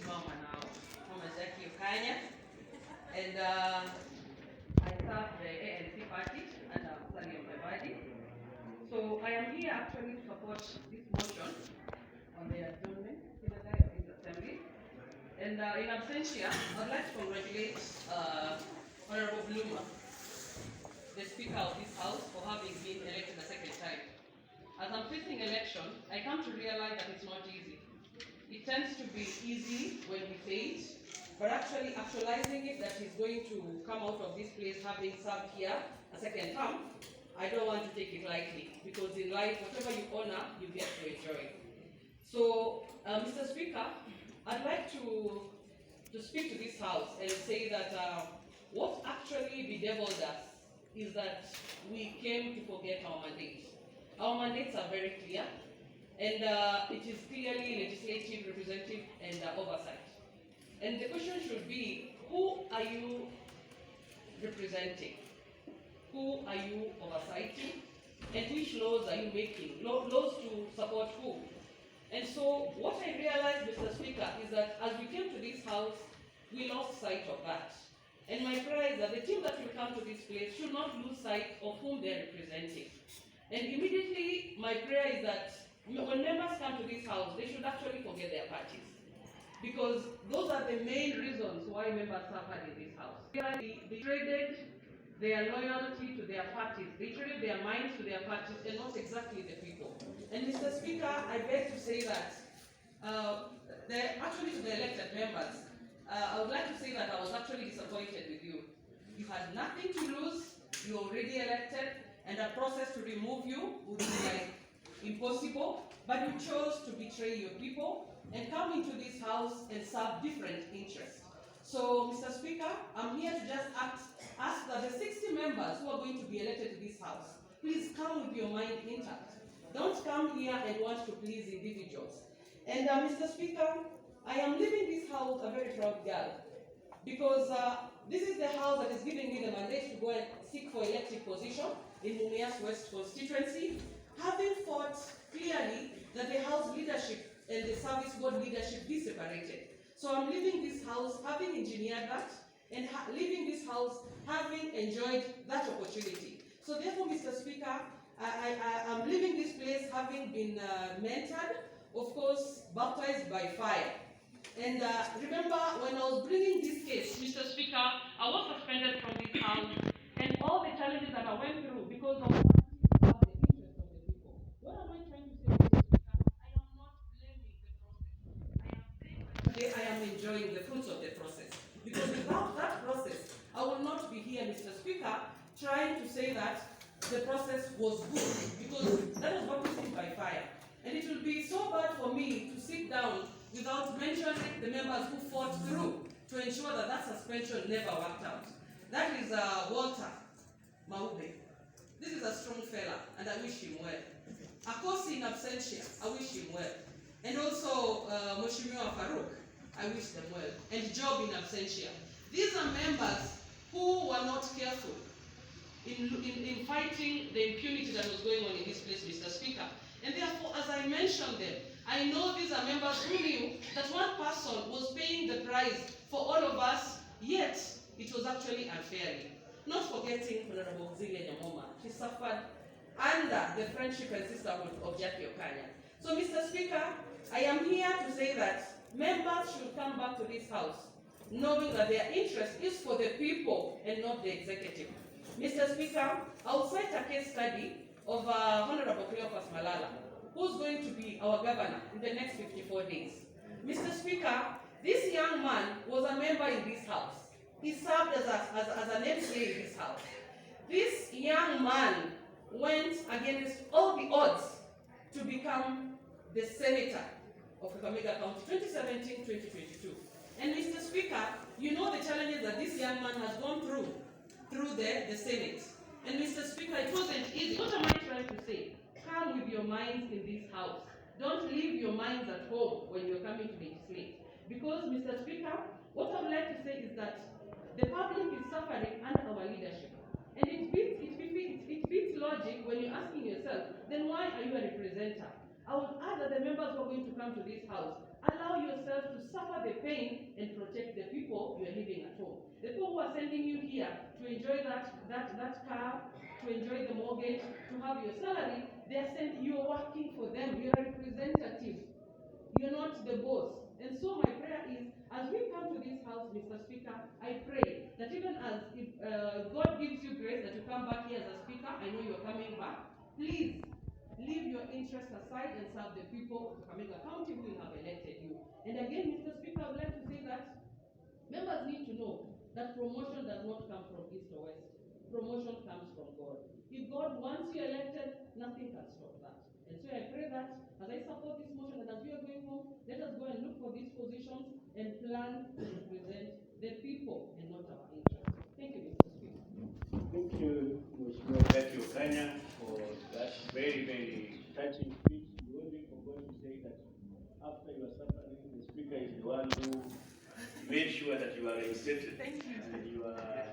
mama now, hon.Jacky Okanya, and I serve the ANC party and I'm Sally of the body. So I am here actually to support this motion on the adjournment in the Diocese Assembly. And in absentia, I'd like to congratulate Honorable Bloomer, the Speaker of this House, for having been elected a second time. As I'm facing election, I come to realize that it's not easy. It tends to be easy when we say it, but actually actualizing it that he's going to come out of this place having served here a second term, I don't want to take it lightly, because in life, whatever you honor, you get to enjoy. So, Mr. Speaker, I'd like to speak to this House and say that what actually bedeviled us is that we came to forget our mandates. Our mandates are very clear, and it is clearly legislative, representative, and oversight. And the question should be, who are you representing? Who are you oversighting? And which laws are you making? Laws to support who? And so what I realized, Mr. Speaker, is that as we came to this House, we lost sight of that. And my prayer is that the team that will come to this place should not lose sight of whom they're representing. And immediately, my prayer is that when members come to this House, they should actually forget their parties. Because those are the main reasons why members suffered in this House. They traded their loyalty to their parties, they traded their minds to their parties and not exactly the people. And Mr. Speaker, I beg to say that, actually to the elected members, I would like to say that I was actually disappointed with you. You had nothing to lose, you already elected, and a process to remove you would be like impossible, but you chose to betray your people and come into this House and serve different interests. So, Mr. Speaker, I'm here to just ask that the 60 members who are going to be elected to this House, please come with your mind intact. Don't come here and want to please individuals. And Mr. Speaker, I am leaving this House a very proud girl, because this is the House that is giving me the mandate to go and seek for elected position in Mumias West constituency, having fought clearly that the House leadership and the service board leadership be separated. So I'm leaving this House having engineered that, and leaving this House having enjoyed that opportunity. So therefore, Mr. Speaker, I'm leaving this place having been mentored, of course, baptized by fire. And remember, when I was bringing this case, Mr. Speaker, I was suspended from this House, and all the challenges that I went through because of the interest of the people. What am I trying to say, Mr. Speaker? I am not blaming the process. I am saying that today I am enjoying the fruits of the process. Because without that process, I will not be here, Mr. Speaker, trying to say that the process was good, because that was baptism by fire. And it will be so bad for me to sit down without mentioning the members who fought through to ensure that that suspension never worked out. That is Walter Maube. This is a strong fella, and I wish him well. Akosi in absentia, I wish him well. And also Mheshimiwa Farouk, I wish them well. And Job in absentia. These are members who were not careful in fighting the impunity that was going on in this place, Mr. Speaker. And therefore, as I mentioned them, I know these are members who knew that one person was paying the price for all of us, yet it was actually unfairly. Not forgetting Honorable Zile Nyamoma. She suffered under the friendship and sisterhood of Jacky Okanya. So, Mr. Speaker, I am here to say that members should come back to this House, knowing that their interest is for the people and not the executive. Mr. Speaker, I'll cite a case study of Honorable Malala, who's going to be our governor in the next 54 days. Mr. Speaker, this young man was a member in this House. He served as an MCA in this House. This young man went against all the odds to become the senator of Okanya County, 2017-2022. And Mr. Speaker, you know the challenges that this young man has gone through the Senate. And Mr. Speaker, it wasn't easy. What am I trying to say? Come with your minds in this House. Don't leave your minds at home when you're coming to legislate. Because, Mr. Speaker, what I would like to say is that the public is suffering under our leadership. And it beats logic when you're asking yourself, then why are you a representative? I would ask that the members who are going to come to this House, allow yourself to suffer the pain train and protect the people you are living at home. The people who are sending you here to enjoy that car, to enjoy the mortgage, to have your salary, you're working for them. You're a representative. You're not the boss. And so my prayer is, as we come to this house, Mr. Speaker, I pray that even as if God gives you grace that you come back here as a speaker, I know you're coming back, please leave your interests aside and serve the people of Kakamega County who have elected you. And again, Mr. Speaker, I would like to say that members need to know that promotion does not come from east or west. Promotion comes from God. If God wants you elected, nothing can stop that. And so I pray that as I support this motion and as we are going home, let us go and look for these positions and plan to represent the people and not our interests. Thank you, Mr. Speaker. Thank you, Mr. Okanya, for that very, very touching speech. You only forgot to say that after your suffering, the Speaker is the one who made sure that you are reinstated. Thank you. And you are